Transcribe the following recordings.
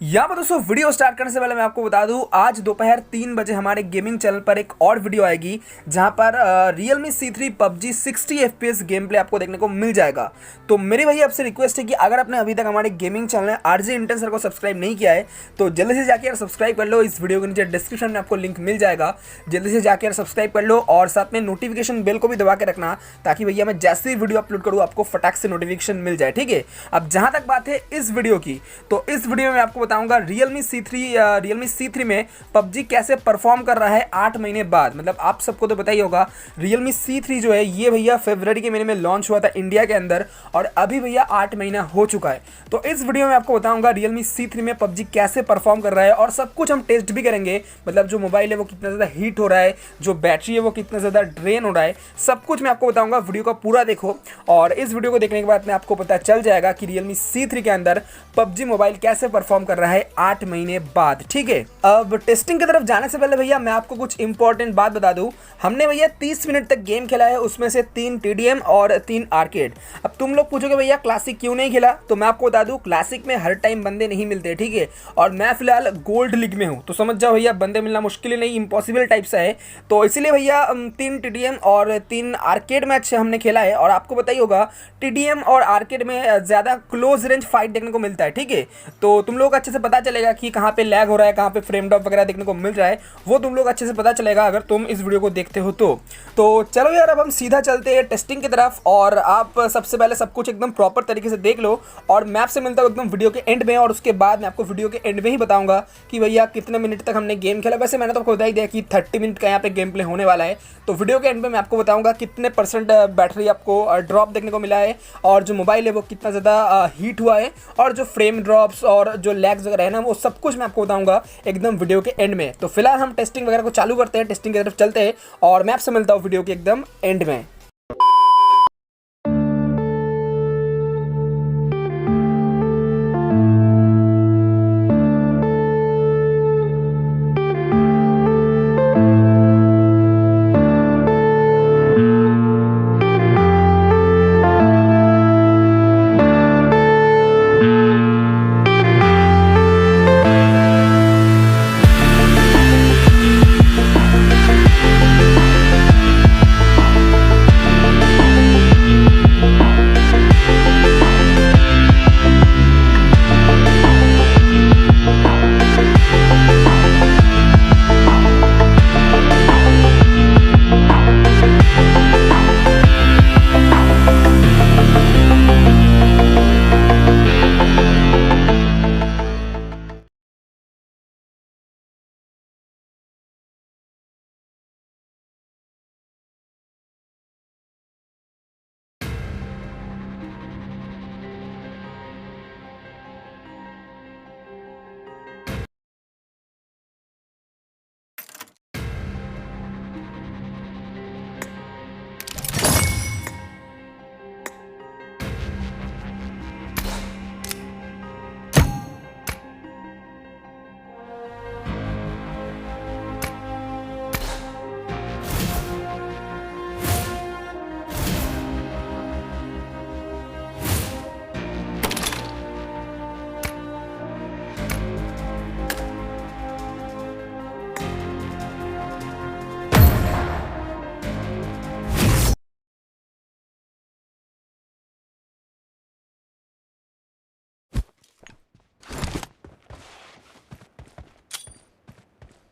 यहाँ पर दोस्तों वीडियो स्टार्ट करने से पहले मैं आपको बता दूं, आज दोपहर 3 बजे हमारे गेमिंग चैनल पर एक और वीडियो आएगी जहां पर Realme C3 PUBG 60 FPS game play आपको देखने को मिल जाएगा। तो मेरी भैया आपसे रिक्वेस्ट है कि अगर आपने अभी तक हमारे गेमिंग चैनल आरजे इंटेंसर को सब्सक्राइब नहीं किया है तो जल्दी से जाकर सब्सक्राइब कर लो। इस वीडियो के नीचे डिस्क्रिप्शन में आपको लिंक मिल जाएगा, जल्दी से जाकर सब्सक्राइब कर लो और साथ में नोटिफिकेशन बेल को भी दबा के रखना ताकि भैया मैं जैसे ही वीडियो अपलोड करूँ आपको फटाक से नोटिफिकेशन मिल जाए। ठीक है, अब जहाँ तक बात है इस वीडियो की, तो इस वीडियो में आपको बताऊंगा Realme C3 में PUBG कैसे परफॉर्म कर रहा है 8 महीने बाद। मतलब आप सबको तो पता ही होगा Realme C3 जो है ये भैया फरवरी के महीने में लॉन्च हुआ था इंडिया के अंदर और अभी भैया 8 महीना हो चुका है। तो इस वीडियो में आपको बताऊंगा Realme C3 में PUBG कैसे परफॉर्म कर रहा है और सब कुछ हम टेस्ट भी करेंगे। मतलब जो मोबाइल है वो कितना ज़्यादा हीट हो रहा है, जो बैटरी है वो कितना ज़्यादा ड्रेन हो रहा है, सब कुछ मैं आपको बताऊंगा। वीडियो को पूरा देखो और इस वीडियो को देखने के बाद में आपको पता चल जाएगा कि Realme C3 के अंदर PUBG मोबाइल कैसे परफॉर्म कर रहा है 8 महीने बाद। ठीक है, अब टेस्टिंग की तरफ जाने से पहले भैया मैं आपको कुछ इंपॉर्टेंट बात बता दूं। हमने भैया 30 मिनट तक गेम खेला है, उसमें से 3 TDM और 3 आर्केड। अब तुम लोग पूछोगे भैया क्लासिक क्यों नहीं खेला, तो मैं आपको बता दूं क्लासिक में हर टाइम बंदे नहीं मिलते। ठीक है, और मैं फिलहाल गोल्ड लीग में हूं तो समझ जाओ भैया बंदे मिलना मुश्किल नहीं, इम्पॉसिबल टाइप सा है। तो इसीलिए भैया 3 TDM और 3 आर्केड मैच हमने खेला है और आपको बताइए होगा TDM और आर्केड में ज़्यादा क्लोज रेंज फाइट देखने को मिलता है। ठीक है, तो तुम लोग अच्छे से पता चलेगा कि कहाँ पे लैग हो रहा है, कहाँ पे फ्रेम ड्रॉप वगैरह देखने को मिल रहा है, वो तुम लोग अच्छे से पता चलेगा अगर तुम इस वीडियो को देखते हो तो चलो यार अब हम सीधा चलते हैं टेस्टिंग की तरफ। और आप सबसे पहले सब कुछ एकदम प्रॉपर तरीके से देख लो और मैं आपसे मिलता हूँ एकदम वीडियो के एंड में। और उसके बाद मैं आपको वीडियो के एंड में ही बताऊंगा कि भैया कितने मिनट तक हमने गेम खेला। वैसे मैंने तो आपको बता ही दिया कि 30 मिनट का यहाँ पे गेम प्ले होने वाला है। तो वीडियो के एंड में मैं आपको बताऊंगा कितने % बैटरी आपको ड्रॉप देखने को मिला है और जो मोबाइल है वो कितना ज़्यादा हीट हुआ है और जो फ्रेम ड्रॉप्स और जो लैग्स वगैरह है ना वो सब कुछ मैं आपको बताऊंगा एकदम वीडियो के एंड में। तो फिलहाल हम टेस्टिंग वगैरह को चालू करते हैं, टेस्टिंग की तरफ चलते हैं और मैं आपसे मिलता हूँ वीडियो के एकदम एंड में।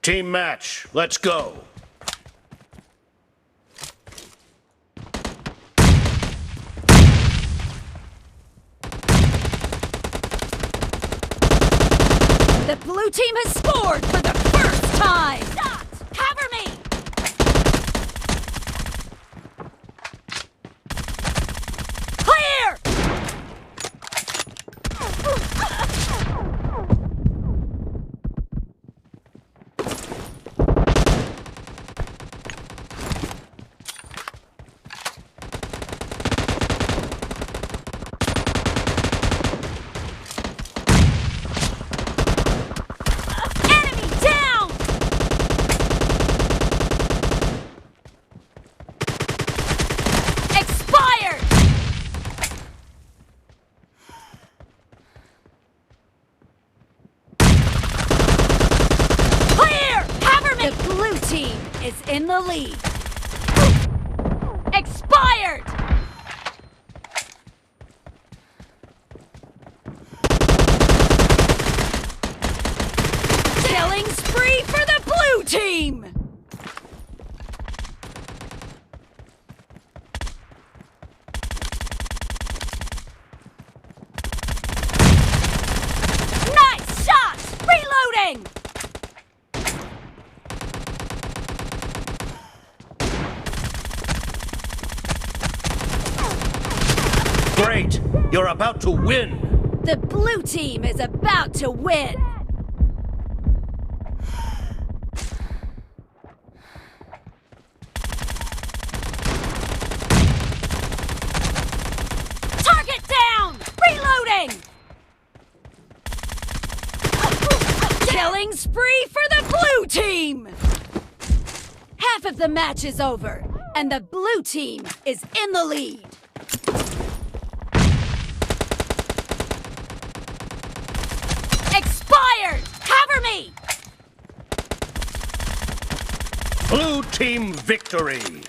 Team match, let's go. The blue team has scored for the first time! Stop! Cover me! Clear! Enemy down! is in the lead. Expired! Killing spree for the blue team! Nice shot! Reloading! Great! You're about to win! The blue team is about to win! Target down! Reloading! Killing spree for the blue team! Half of the match is over, and the blue team is in the lead. Expired! Cover me! Blue team victory!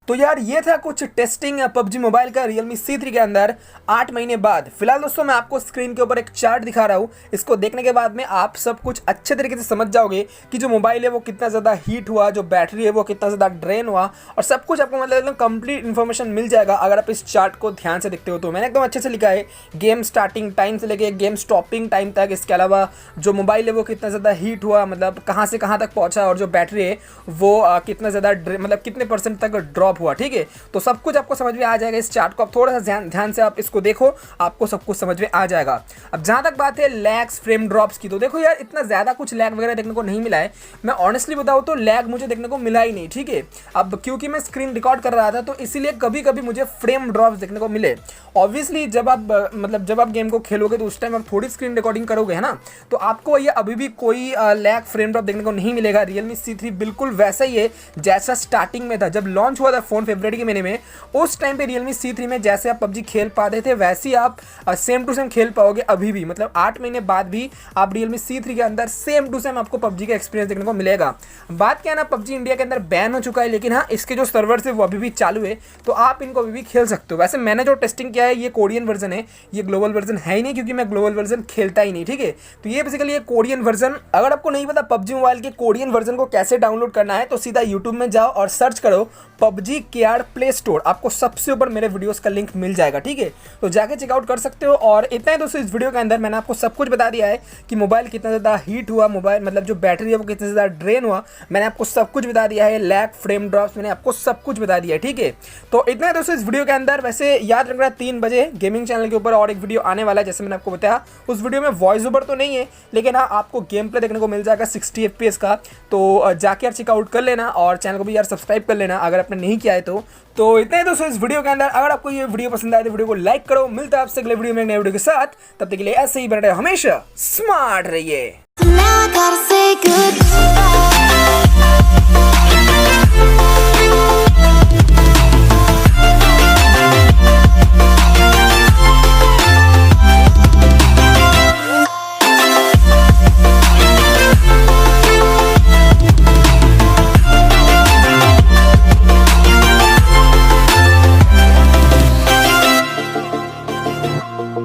तो यार ये था कुछ testing PUBG mobile का Realme C3 के अंदर 8 महीने बाद। फिलहाल दोस्तों मैं आपको स्क्रीन के ऊपर एक चार्ट दिखा रहा हूँ। इसको देखने के बाद में आप सब कुछ अच्छे तरीके से समझ जाओगे कि जो मोबाइल है वो कितना ज़्यादा हीट हुआ, जो बैटरी है वो कितना ज़्यादा ड्रेन हुआ, और सब कुछ आपको मतलब एकदम कंप्लीट इन्फॉर्मेशन मिल जाएगा अगर आप इस चार्ट को ध्यान से देखते हो। तो मैंने एकदम अच्छे से लिखा है गेम स्टार्टिंग टाइम से लेके गेम स्टॉपिंग टाइम तक। इसके अलावा जो मोबाइल है वो कितना ज़्यादा हीट हुआ, मतलब कहाँ से कहाँ तक पहुँचा, और जो बैटरी है वो कितना ज़्यादा मतलब कितने % तक ड्रॉप ड्रॉप हुआ, ठीक है। तो सब कुछ आपको समझ में आ जाएगा। इस चार्ट को आप थोड़ा सा ध्यान से आप इसको देखो, आपको सब कुछ समझ में आ जाएगा। अब जहाँ तक बात है लैग्स फ्रेम ड्रॉप्स की, तो देखो यार इतना ज़्यादा कुछ लैग वगैरह देखने को नहीं मिला है। मैं ऑनेस्टली बताऊँ तो लैग मुझे देखने को मिला ही नहीं, ठीक है। अब क्योंकि मैं स्क्रीन रिकॉर्ड कर रहा था तो इसीलिए कभी कभी मुझे फ्रेम ड्रॉप्स देखने को मिले। ऑब्वियसली जब आप गेम को खेलोगे तो उस टाइम आप थोड़ी स्क्रीन रिकॉर्डिंग करोगे, है ना, तो आपको ये अभी भी कोई लैग फ्रेम ड्रॉप देखने को नहीं मिलेगा। Realme C3 बिल्कुल वैसा ही है जैसा स्टार्टिंग में था, जब लॉन्च हुआ था फ़ोन फरवरी के महीने में। उस टाइम पे Realme C3 में जैसे आप PUBG खेल पाते थे वैसे ही आप सेम टू सेम खेल पाओगे अभी भी। मतलब 8 महीने बाद भी आप Realme C3 के अंदर सेम टू सेम आपको PUBG का एक्सपीरियंस देखने को मिलेगा। बात क्या है ना, PUBG इंडिया के अंदर बैन हो चुका है, लेकिन हाँ इसके जो सर्वर्स है वो अभी भी चालू है, तो आप इनको अभी भी खेल सकते हो। वैसे मैंने जो टेस्टिंग किया है ये कोरियन वर्जन है, ये ग्लोबल वर्जन है ही नहीं, क्योंकि मैं ग्लोबल वर्जन खेलता ही नहीं, ठीक है। तो ये बेसिकली ये कोरियन वर्जन। अगर आपको नहीं पता PUBG मोबाइल के कोरियन वर्जन को कैसे डाउनलोड करना है तो सीधा यूट्यूब में जाओ और सर्च करो PUBG KR प्ले स्टोर, आपको सबसे ऊपर मेरे वीडियोस का लिंक मिल जाएगा, ठीक है। तो जाके चेकआउट कर सकते हो। और इतना ही दोस्तों, इस वीडियो के अंदर मैंने आपको सब कुछ बता दिया है कि मोबाइल कितना ज़्यादा हीट हुआ, मोबाइल मतलब जो बैटरी है वो कितना ज़्यादा ड्रेन हुआ, मैंने आपको सब कुछ बता दिया है। लैग फ्रेम ड्रॉप्स मैंने आपको सब कुछ बता दिया है, ठीक है। तो इतना ही दोस्तों इस वीडियो के अंदर। वैसे याद रखना 3 बजे गेमिंग चैनल के ऊपर और एक वीडियो आने वाला है, जैसे मैंने आपको बताया। उस वीडियो में वॉइस ओवर तो नहीं है, लेकिन हाँ आपको गेम प्ले देखने को मिल जाएगा 60 FPS का। तो जाके यार चेकआउट कर लेना और चैनल को भी यार सब्सक्राइब कर लेना अगर आपने नहीं किया है तो इतना ही दोस्तों इस वीडियो के अंदर। अगर आपको ये वीडियो पसंद आए तो वीडियो को लाइक करो। मिलता है आपसे अगले वीडियो में नए वीडियो के साथ, तब तक के लिए ऐसे ही बने रहे, हमेशा स्मार्ट रहिए।